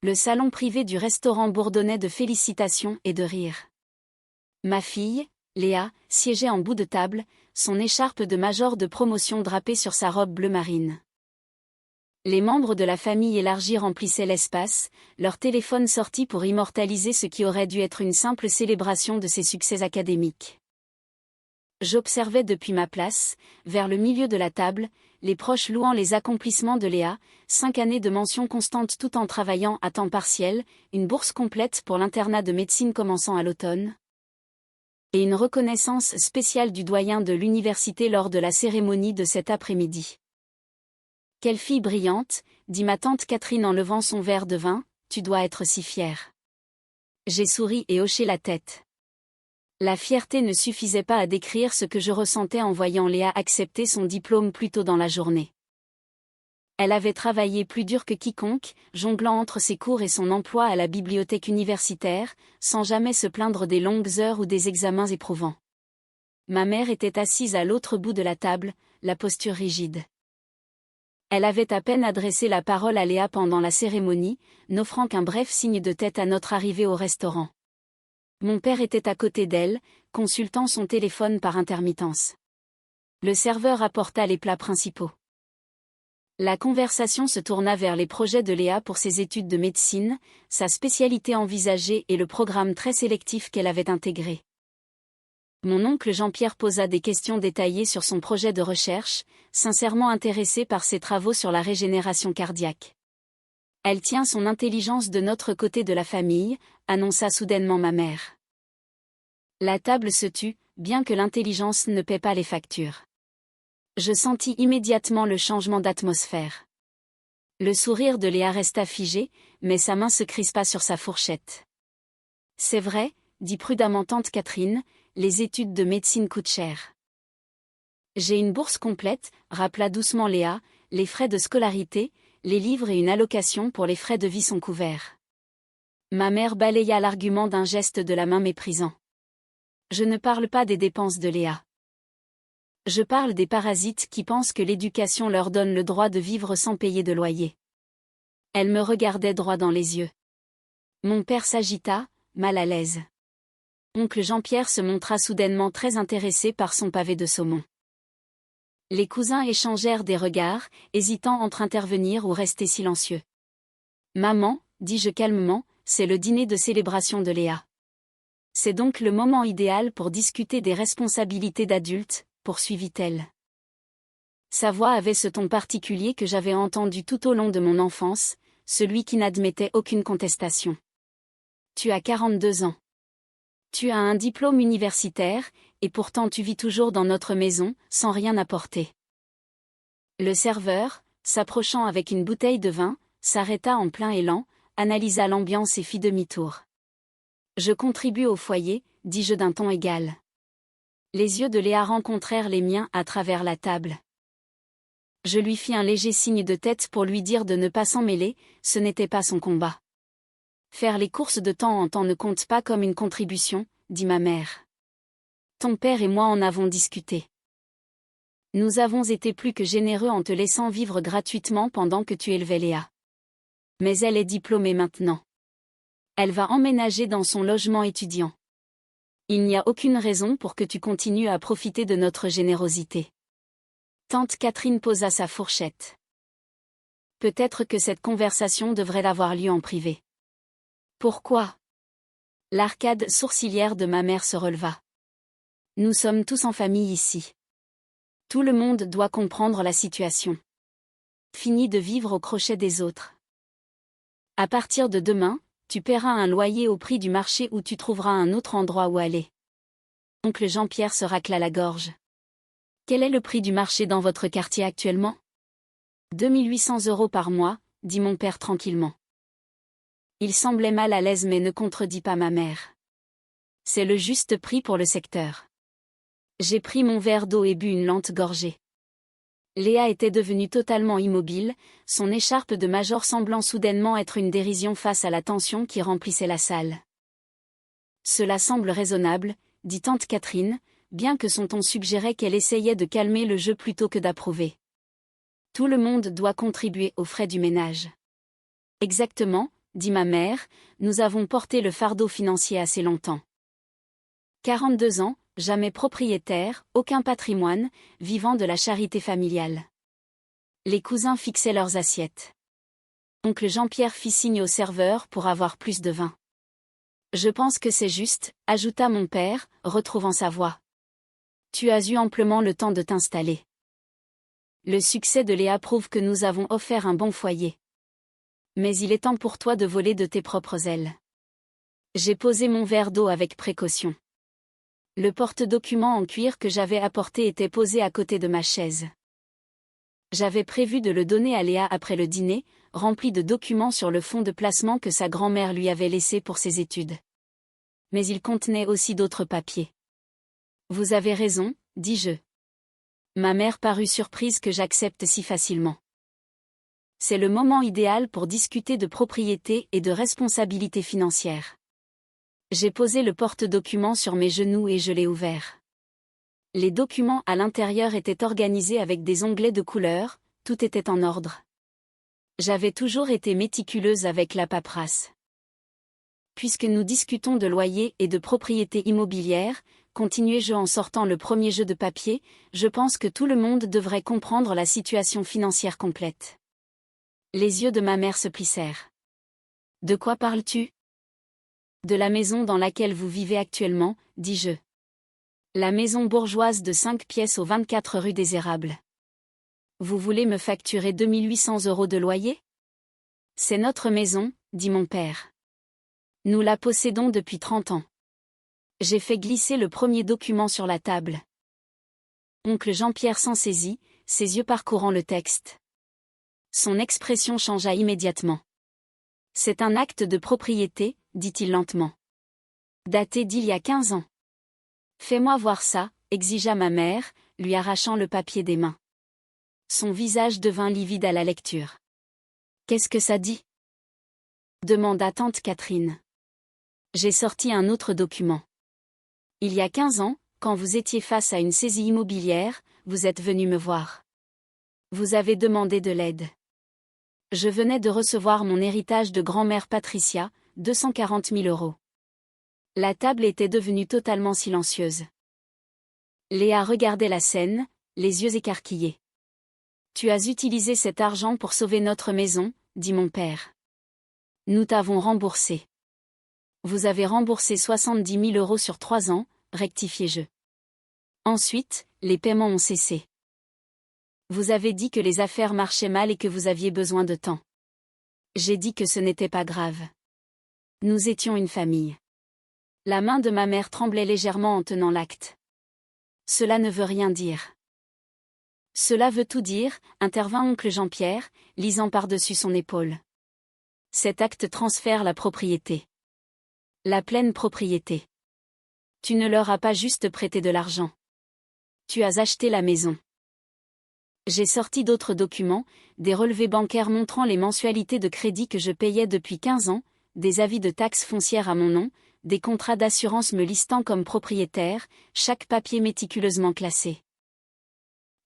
Le salon privé du restaurant bourdonnait de félicitations et de rires. Ma fille, Léa, siégeait en bout de table, son écharpe de major de promotion drapée sur sa robe bleu marine. Les membres de la famille élargie remplissaient l'espace, leur téléphone sorti pour immortaliser ce qui aurait dû être une simple célébration de ses succès académiques. J'observais depuis ma place, vers le milieu de la table, les proches louant les accomplissements de Léa, 5 années de mention constante tout en travaillant à temps partiel, une bourse complète pour l'internat de médecine commençant à l'automne, et une reconnaissance spéciale du doyen de l'université lors de la cérémonie de cet après-midi. « Quelle fille brillante !» dit ma tante Catherine en levant son verre de vin, « tu dois être si fière. » J'ai souri et hoché la tête. La fierté ne suffisait pas à décrire ce que je ressentais en voyant Léa accepter son diplôme plus tôt dans la journée. Elle avait travaillé plus dur que quiconque, jonglant entre ses cours et son emploi à la bibliothèque universitaire, sans jamais se plaindre des longues heures ou des examens éprouvants. Ma mère était assise à l'autre bout de la table, la posture rigide. Elle avait à peine adressé la parole à Léa pendant la cérémonie, n'offrant qu'un bref signe de tête à notre arrivée au restaurant. Mon père était à côté d'elle, consultant son téléphone par intermittence. Le serveur apporta les plats principaux. La conversation se tourna vers les projets de Léa pour ses études de médecine, sa spécialité envisagée et le programme très sélectif qu'elle avait intégré. Mon oncle Jean-Pierre posa des questions détaillées sur son projet de recherche, sincèrement intéressé par ses travaux sur la régénération cardiaque. Elle tient son intelligence de notre côté de la famille, annonça soudainement ma mère. La table se tut, bien que l'intelligence ne paie pas les factures. Je sentis immédiatement le changement d'atmosphère. Le sourire de Léa resta figé, mais sa main se crispa sur sa fourchette. C'est vrai, dit prudemment tante Catherine, les études de médecine coûtent cher. J'ai une bourse complète, rappela doucement Léa, les frais de scolarité, les livres et une allocation pour les frais de vie sont couverts. Ma mère balaya l'argument d'un geste de la main méprisant. Je ne parle pas des dépenses de Léa. Je parle des parasites qui pensent que l'éducation leur donne le droit de vivre sans payer de loyer. Elle me regardait droit dans les yeux. Mon père s'agita, mal à l'aise. Oncle Jean-Pierre se montra soudainement très intéressé par son pavé de saumon. Les cousins échangèrent des regards, hésitant entre intervenir ou rester silencieux. « Maman, dis-je calmement, c'est le dîner de célébration de Léa. C'est donc le moment idéal pour discuter des responsabilités d'adulte, poursuivit-elle. Sa voix avait ce ton particulier que j'avais entendu tout au long de mon enfance, celui qui n'admettait aucune contestation. Tu as 42 ans. Tu as un diplôme universitaire, et pourtant tu vis toujours dans notre maison, sans rien apporter. Le serveur, s'approchant avec une bouteille de vin, s'arrêta en plein élan, analysa l'ambiance et fit demi-tour. Je contribue au foyer, dis-je d'un ton égal. Les yeux de Léa rencontrèrent les miens à travers la table. Je lui fis un léger signe de tête pour lui dire de ne pas s'en mêler, ce n'était pas son combat. Faire les courses de temps en temps ne compte pas comme une contribution, dit ma mère. Ton père et moi en avons discuté. Nous avons été plus que généreux en te laissant vivre gratuitement pendant que tu élevais Léa. Mais elle est diplômée maintenant. Elle va emménager dans son logement étudiant. Il n'y a aucune raison pour que tu continues à profiter de notre générosité. Tante Catherine posa sa fourchette. Peut-être que cette conversation devrait avoir lieu en privé. Pourquoi ? L'arcade sourcilière de ma mère se releva. Nous sommes tous en famille ici. Tout le monde doit comprendre la situation. Fini de vivre au crochet des autres. À partir de demain, tu paieras un loyer au prix du marché ou tu trouveras un autre endroit où aller. Oncle Jean-Pierre se racla la gorge. Quel est le prix du marché dans votre quartier actuellement ? 2800 € par mois, dit mon père tranquillement. Il semblait mal à l'aise mais ne contredit pas ma mère. C'est le juste prix pour le secteur. J'ai pris mon verre d'eau et bu une lente gorgée. Léa était devenue totalement immobile, son écharpe de major semblant soudainement être une dérision face à la tension qui remplissait la salle. Cela semble raisonnable, dit tante Catherine, bien que son ton suggérait qu'elle essayait de calmer le jeu plutôt que d'approuver. Tout le monde doit contribuer aux frais du ménage. Exactement, dit ma mère, nous avons porté le fardeau financier assez longtemps. 42 ans, jamais propriétaire, aucun patrimoine, vivant de la charité familiale. Les cousins fixaient leurs assiettes. Oncle Jean-Pierre fit signe au serveur pour avoir plus de vin. Je pense que c'est juste, ajouta mon père, retrouvant sa voix. Tu as eu amplement le temps de t'installer. Le succès de Léa prouve que nous avons offert un bon foyer. Mais il est temps pour toi de voler de tes propres ailes. J'ai posé mon verre d'eau avec précaution. Le porte-document en cuir que j'avais apporté était posé à côté de ma chaise. J'avais prévu de le donner à Léa après le dîner, rempli de documents sur le fonds de placement que sa grand-mère lui avait laissé pour ses études. Mais il contenait aussi d'autres papiers. Vous avez raison, dis-je. Ma mère parut surprise que j'accepte si facilement. C'est le moment idéal pour discuter de propriété et de responsabilité financière. J'ai posé le porte-document sur mes genoux et je l'ai ouvert. Les documents à l'intérieur étaient organisés avec des onglets de couleur, tout était en ordre. J'avais toujours été méticuleuse avec la paperasse. Puisque nous discutons de loyer et de propriété immobilière, continuai-je en sortant le premier jeu de papier, je pense que tout le monde devrait comprendre la situation financière complète. Les yeux de ma mère se plissèrent. De quoi parles-tu ? De la maison dans laquelle vous vivez actuellement, dis-je. La maison bourgeoise de 5 pièces au 24 rue des Érables. Vous voulez me facturer 2800 € de loyer ? C'est notre maison, dit mon père. Nous la possédons depuis 30 ans. J'ai fait glisser le premier document sur la table. Oncle Jean-Pierre s'en saisit, ses yeux parcourant le texte. Son expression changea immédiatement. C'est un acte de propriété, dit-il lentement. Daté d'il y a 15 ans. Fais-moi voir ça, exigea ma mère, lui arrachant le papier des mains. Son visage devint livide à la lecture. Qu'est-ce que ça dit ? Demanda tante Catherine. J'ai sorti un autre document. Il y a 15 ans, quand vous étiez face à une saisie immobilière, vous êtes venu me voir. Vous avez demandé de l'aide. Je venais de recevoir mon héritage de grand-mère Patricia, 240 000 €. La table était devenue totalement silencieuse. Léa regardait la scène, les yeux écarquillés. Tu as utilisé cet argent pour sauver notre maison, dit mon père. Nous t'avons remboursé. Vous avez remboursé 70 000 € sur 3 ans, rectifiai-je. Ensuite, les paiements ont cessé. Vous avez dit que les affaires marchaient mal et que vous aviez besoin de temps. J'ai dit que ce n'était pas grave. Nous étions une famille. La main de ma mère tremblait légèrement en tenant l'acte. Cela ne veut rien dire. Cela veut tout dire, intervint oncle Jean-Pierre, lisant par-dessus son épaule. Cet acte transfère la propriété. La pleine propriété. Tu ne leur as pas juste prêté de l'argent. Tu as acheté la maison. J'ai sorti d'autres documents, des relevés bancaires montrant les mensualités de crédit que je payais depuis 15 ans, des avis de taxes foncières à mon nom, des contrats d'assurance me listant comme propriétaire, chaque papier méticuleusement classé.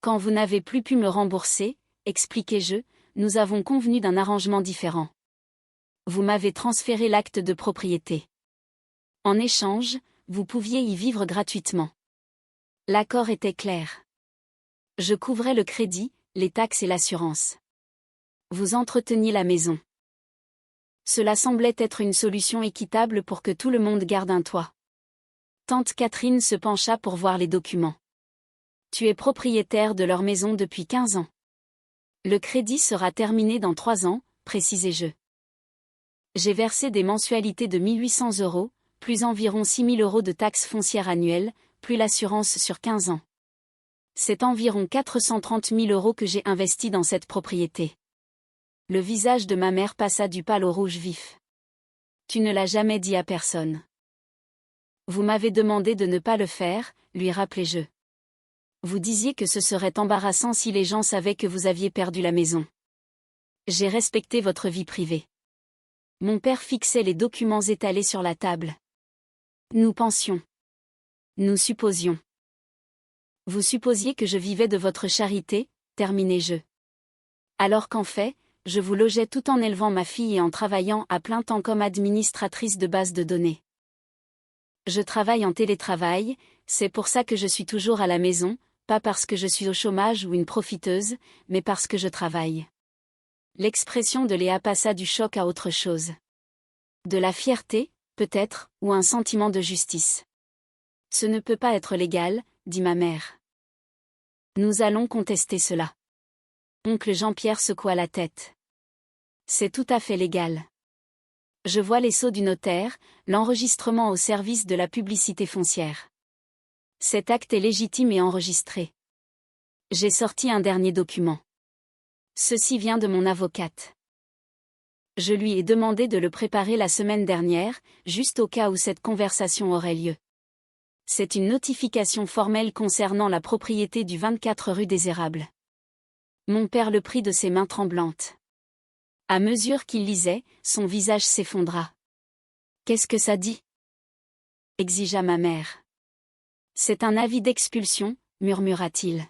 Quand vous n'avez plus pu me rembourser, expliquai-je, nous avons convenu d'un arrangement différent. Vous m'avez transféré l'acte de propriété. En échange, vous pouviez y vivre gratuitement. L'accord était clair. Je couvrais le crédit, les taxes et l'assurance. Vous entreteniez la maison. Cela semblait être une solution équitable pour que tout le monde garde un toit. Tante Catherine se pencha pour voir les documents. Tu es propriétaire de leur maison depuis 15 ans. Le crédit sera terminé dans 3 ans, précisai-je. J'ai versé des mensualités de 1 800 €, plus environ 6 000 € de taxes foncières annuelles, plus l'assurance sur 15 ans. C'est environ 430 000 € que j'ai investi dans cette propriété. Le visage de ma mère passa du pâle au rouge vif. Tu ne l'as jamais dit à personne. Vous m'avez demandé de ne pas le faire, lui rappelai-je. Vous disiez que ce serait embarrassant si les gens savaient que vous aviez perdu la maison. J'ai respecté votre vie privée. Mon père fixait les documents étalés sur la table. Nous pensions. Nous supposions. Vous supposiez que je vivais de votre charité, terminai-je. Alors qu'en fait, je vous logeais tout en élevant ma fille et en travaillant à plein temps comme administratrice de base de données. Je travaille en télétravail, c'est pour ça que je suis toujours à la maison, pas parce que je suis au chômage ou une profiteuse, mais parce que je travaille. L'expression de Léa passa du choc à autre chose. De la fierté, peut-être, ou un sentiment de justice. Ce ne peut pas être légal, dit ma mère. Nous allons contester cela. Oncle Jean-Pierre secoua la tête. C'est tout à fait légal. Je vois les sceaux du notaire, l'enregistrement au service de la publicité foncière. Cet acte est légitime et enregistré. J'ai sorti un dernier document. Ceci vient de mon avocate. Je lui ai demandé de le préparer la semaine dernière, juste au cas où cette conversation aurait lieu. C'est une notification formelle concernant la propriété du 24 rue des Érables. Mon père le prit de ses mains tremblantes. À mesure qu'il lisait, son visage s'effondra. « Qu'est-ce que ça dit ?» exigea ma mère. « C'est un avis d'expulsion, murmura-t-il.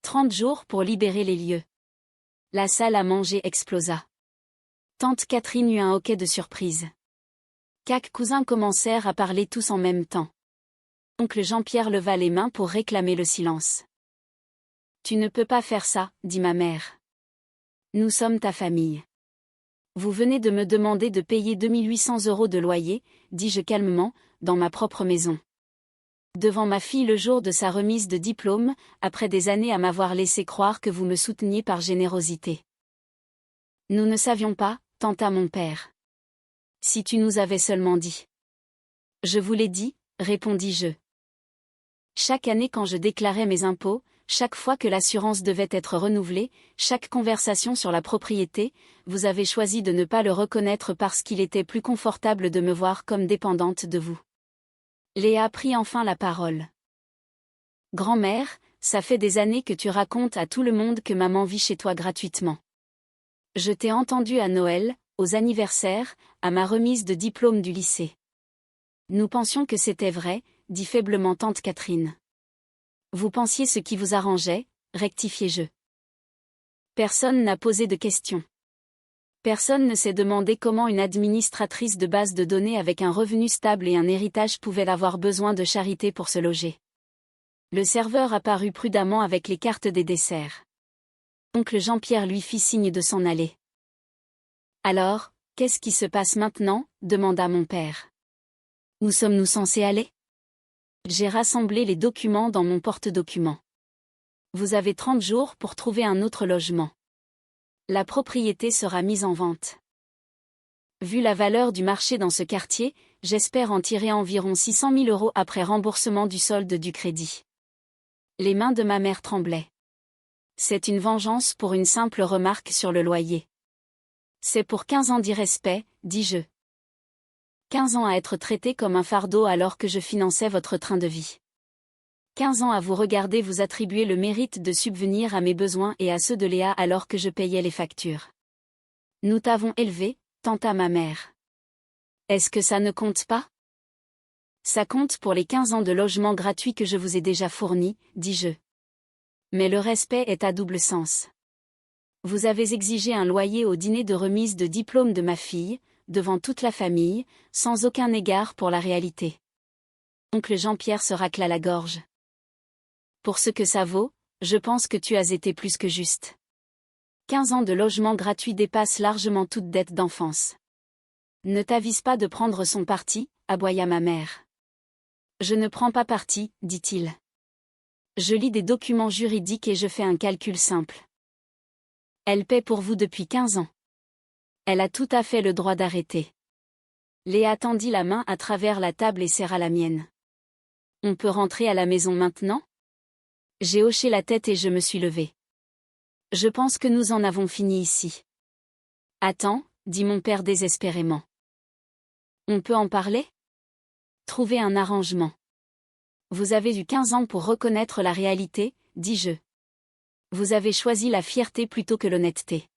30 jours pour libérer les lieux. » La salle à manger explosa. Tante Catherine eut un hoquet de surprise. Quatre cousins commencèrent à parler tous en même temps. Oncle Jean-Pierre leva les mains pour réclamer le silence. « Tu ne peux pas faire ça, dit ma mère. Nous sommes ta famille. Vous venez de me demander de payer 2800 € de loyer, dis-je calmement, dans ma propre maison. Devant ma fille le jour de sa remise de diplôme, après des années à m'avoir laissé croire que vous me souteniez par générosité. Nous ne savions pas, tenta mon père. Si tu nous avais seulement dit. Je vous l'ai dit, répondis-je. Chaque année quand je déclarais mes impôts, chaque fois que l'assurance devait être renouvelée, chaque conversation sur la propriété, vous avez choisi de ne pas le reconnaître parce qu'il était plus confortable de me voir comme dépendante de vous. Léa prit enfin la parole. Grand-mère, ça fait des années que tu racontes à tout le monde que maman vit chez toi gratuitement. Je t'ai entendu à Noël, aux anniversaires, à ma remise de diplôme du lycée. Nous pensions que c'était vrai, dit faiblement tante Catherine. Vous pensiez ce qui vous arrangeait, rectifiai-je. Personne n'a posé de questions. Personne ne s'est demandé comment une administratrice de base de données avec un revenu stable et un héritage pouvait avoir besoin de charité pour se loger. Le serveur apparut prudemment avec les cartes des desserts. Oncle Jean-Pierre lui fit signe de s'en aller. Alors, qu'est-ce qui se passe maintenant ? Demanda mon père. Où sommes-nous censés aller ? J'ai rassemblé les documents dans mon porte-documents. Vous avez 30 jours pour trouver un autre logement. La propriété sera mise en vente. Vu la valeur du marché dans ce quartier, j'espère en tirer environ 600 000 € après remboursement du solde du crédit. Les mains de ma mère tremblaient. C'est une vengeance pour une simple remarque sur le loyer. C'est pour 15 ans d'irrespect, dis-je. 15 ans à être traité comme un fardeau alors que je finançais votre train de vie. 15 ans à vous regarder vous attribuer le mérite de subvenir à mes besoins et à ceux de Léa alors que je payais les factures. Nous t'avons élevé, tenta ma mère. Est-ce que ça ne compte pas ? Ça compte pour les 15 ans de logement gratuit que je vous ai déjà fournis, dis-je. Mais le respect est à double sens. Vous avez exigé un loyer au dîner de remise de diplôme de ma fille, devant toute la famille, sans aucun égard pour la réalité. Oncle Jean-Pierre se racla la gorge. Pour ce que ça vaut, je pense que tu as été plus que juste. 15 ans de logement gratuit dépassent largement toute dette d'enfance. Ne t'avise pas de prendre son parti, aboya ma mère. Je ne prends pas parti, dit-il. Je lis des documents juridiques et je fais un calcul simple. Elle paie pour vous depuis 15 ans. Elle a tout à fait le droit d'arrêter. Léa tendit la main à travers la table et serra la mienne. On peut rentrer à la maison maintenant ? J'ai hoché la tête et je me suis levée. Je pense que nous en avons fini ici. Attends, dit mon père désespérément. On peut en parler ? Trouver un arrangement. Vous avez eu 15 ans pour reconnaître la réalité, dis-je. Vous avez choisi la fierté plutôt que l'honnêteté.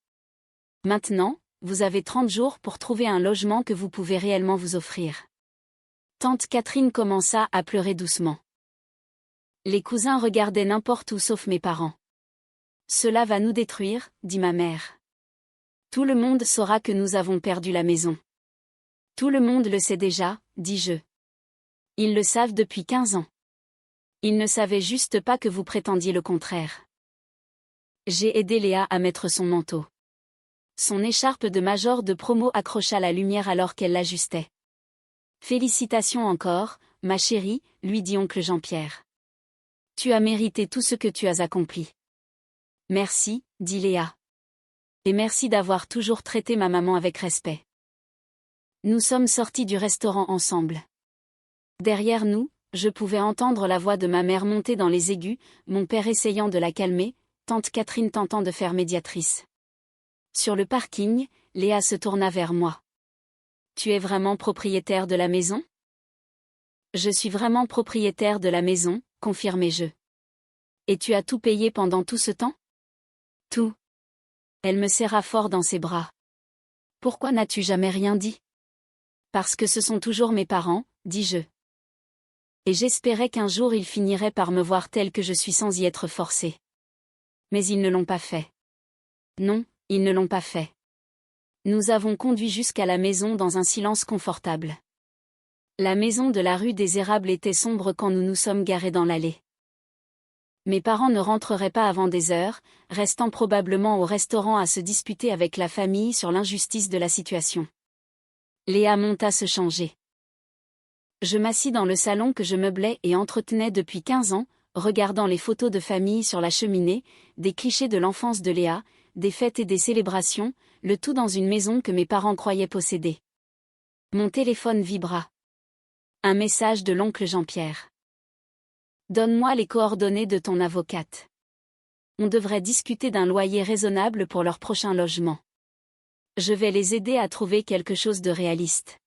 Maintenant, vous avez 30 jours pour trouver un logement que vous pouvez réellement vous offrir. Tante Catherine commença à pleurer doucement. Les cousins regardaient n'importe où sauf mes parents. Cela va nous détruire, dit ma mère. Tout le monde saura que nous avons perdu la maison. Tout le monde le sait déjà, dis-je. Ils le savent depuis 15 ans. Ils ne savaient juste pas que vous prétendiez le contraire. J'ai aidé Léa à mettre son manteau. Son écharpe de major de promo accrocha la lumière alors qu'elle l'ajustait. Félicitations encore, ma chérie, lui dit oncle Jean-Pierre. Tu as mérité tout ce que tu as accompli. Merci, dit Léa. Et merci d'avoir toujours traité ma maman avec respect. Nous sommes sortis du restaurant ensemble. Derrière nous, je pouvais entendre la voix de ma mère monter dans les aigus, mon père essayant de la calmer, tante Catherine tentant de faire médiatrice. Sur le parking, Léa se tourna vers moi. Tu es vraiment propriétaire de la maison ? Je suis vraiment propriétaire de la maison, confirmai-je. Et tu as tout payé pendant tout ce temps ? Tout. Elle me serra fort dans ses bras. Pourquoi n'as-tu jamais rien dit ? Parce que ce sont toujours mes parents, dis-je. Et j'espérais qu'un jour ils finiraient par me voir telle que je suis sans y être forcée. Mais ils ne l'ont pas fait. Non, ils ne l'ont pas fait. Nous avons conduit jusqu'à la maison dans un silence confortable. La maison de la rue des Érables était sombre quand nous nous sommes garés dans l'allée. Mes parents ne rentreraient pas avant des heures, restant probablement au restaurant à se disputer avec la famille sur l'injustice de la situation. Léa monta se changer. Je m'assis dans le salon que je meublais et entretenais depuis 15 ans, regardant les photos de famille sur la cheminée, des clichés de l'enfance de Léa, des fêtes et des célébrations, le tout dans une maison que mes parents croyaient posséder. Mon téléphone vibra. Un message de l'oncle Jean-Pierre. Donne-moi les coordonnées de ton avocate. On devrait discuter d'un loyer raisonnable pour leur prochain logement. Je vais les aider à trouver quelque chose de réaliste.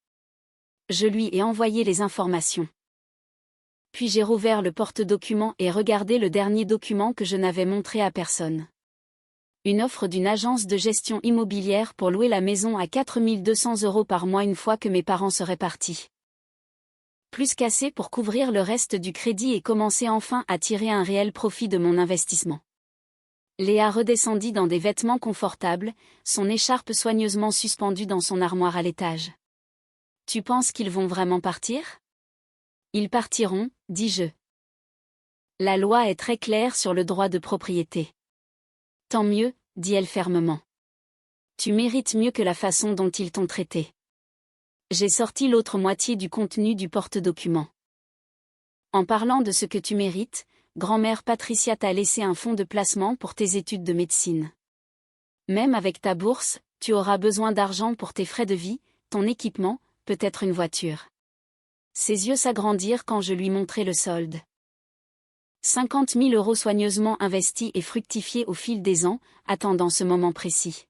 Je lui ai envoyé les informations. Puis j'ai rouvert le porte-document et regardé le dernier document que je n'avais montré à personne. Une offre d'une agence de gestion immobilière pour louer la maison à 4 200 € par mois une fois que mes parents seraient partis. Plus qu'assez pour couvrir le reste du crédit et commencer enfin à tirer un réel profit de mon investissement. Léa redescendit dans des vêtements confortables, son écharpe soigneusement suspendue dans son armoire à l'étage. Tu penses qu'ils vont vraiment partir ? Ils partiront, dis-je. La loi est très claire sur le droit de propriété. Tant mieux, dit-elle fermement. Tu mérites mieux que la façon dont ils t'ont traité. J'ai sorti l'autre moitié du contenu du porte-document. En parlant de ce que tu mérites, grand-mère Patricia t'a laissé un fonds de placement pour tes études de médecine. Même avec ta bourse, tu auras besoin d'argent pour tes frais de vie, ton équipement, peut-être une voiture. Ses yeux s'agrandirent quand je lui montrai le solde. 50 000 € soigneusement investis et fructifiés au fil des ans, attendant ce moment précis.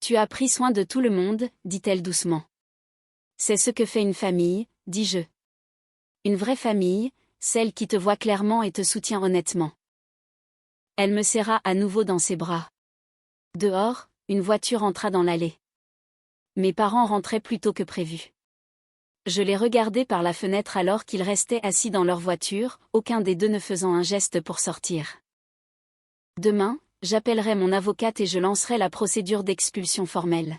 Tu as pris soin de tout le monde, dit-elle doucement. C'est ce que fait une famille, dis-je. Une vraie famille, celle qui te voit clairement et te soutient honnêtement. Elle me serra à nouveau dans ses bras. Dehors, une voiture entra dans l'allée. Mes parents rentraient plus tôt que prévu. Je les regardais par la fenêtre alors qu'ils restaient assis dans leur voiture, aucun des deux ne faisant un geste pour sortir. Demain, j'appellerai mon avocate et je lancerai la procédure d'expulsion formelle.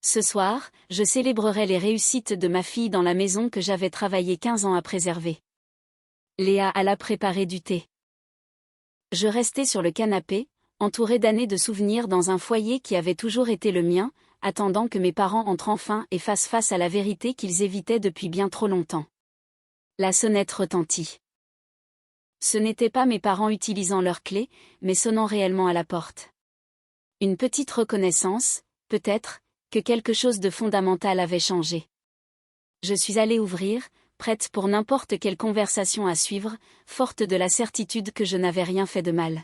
Ce soir, je célébrerai les réussites de ma fille dans la maison que j'avais travaillé 15 ans à préserver. Léa alla préparer du thé. Je restais sur le canapé, entouré d'années de souvenirs dans un foyer qui avait toujours été le mien, attendant que mes parents entrent enfin et fassent face à la vérité qu'ils évitaient depuis bien trop longtemps. La sonnette retentit. Ce n'étaient pas mes parents utilisant leur clé, mais sonnant réellement à la porte. Une petite reconnaissance, peut-être, que quelque chose de fondamental avait changé. Je suis allée ouvrir, prête pour n'importe quelle conversation à suivre, forte de la certitude que je n'avais rien fait de mal.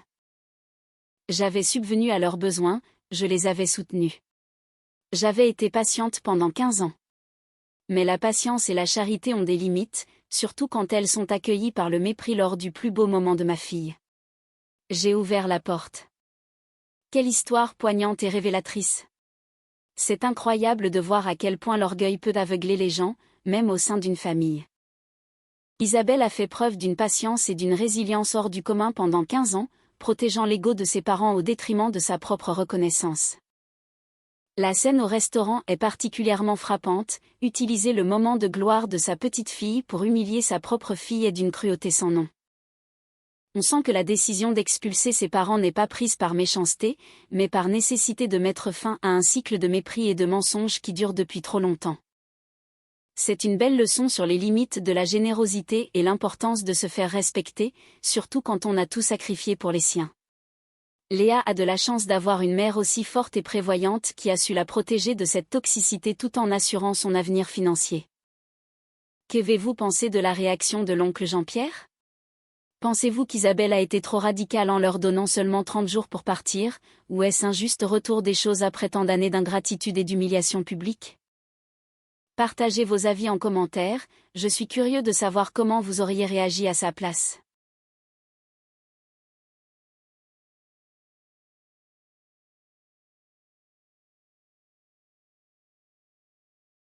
J'avais subvenu à leurs besoins, je les avais soutenus. J'avais été patiente pendant 15 ans. Mais la patience et la charité ont des limites, surtout quand elles sont accueillies par le mépris lors du plus beau moment de ma fille. J'ai ouvert la porte. Quelle histoire poignante et révélatrice. C'est incroyable de voir à quel point l'orgueil peut aveugler les gens, même au sein d'une famille. Isabelle a fait preuve d'une patience et d'une résilience hors du commun pendant 15 ans, protégeant l'ego de ses parents au détriment de sa propre reconnaissance. La scène au restaurant est particulièrement frappante, utiliser le moment de gloire de sa petite fille pour humilier sa propre fille est d'une cruauté sans nom. On sent que la décision d'expulser ses parents n'est pas prise par méchanceté, mais par nécessité de mettre fin à un cycle de mépris et de mensonges qui dure depuis trop longtemps. C'est une belle leçon sur les limites de la générosité et l'importance de se faire respecter, surtout quand on a tout sacrifié pour les siens. Léa a de la chance d'avoir une mère aussi forte et prévoyante qui a su la protéger de cette toxicité tout en assurant son avenir financier. Qu'avez-vous pensé de la réaction de l'oncle Jean-Pierre? Pensez-vous qu'Isabelle a été trop radicale en leur donnant seulement 30 jours pour partir, ou est-ce un juste retour des choses après tant d'années d'ingratitude et d'humiliation publique? Partagez vos avis en commentaire, je suis curieux de savoir comment vous auriez réagi à sa place.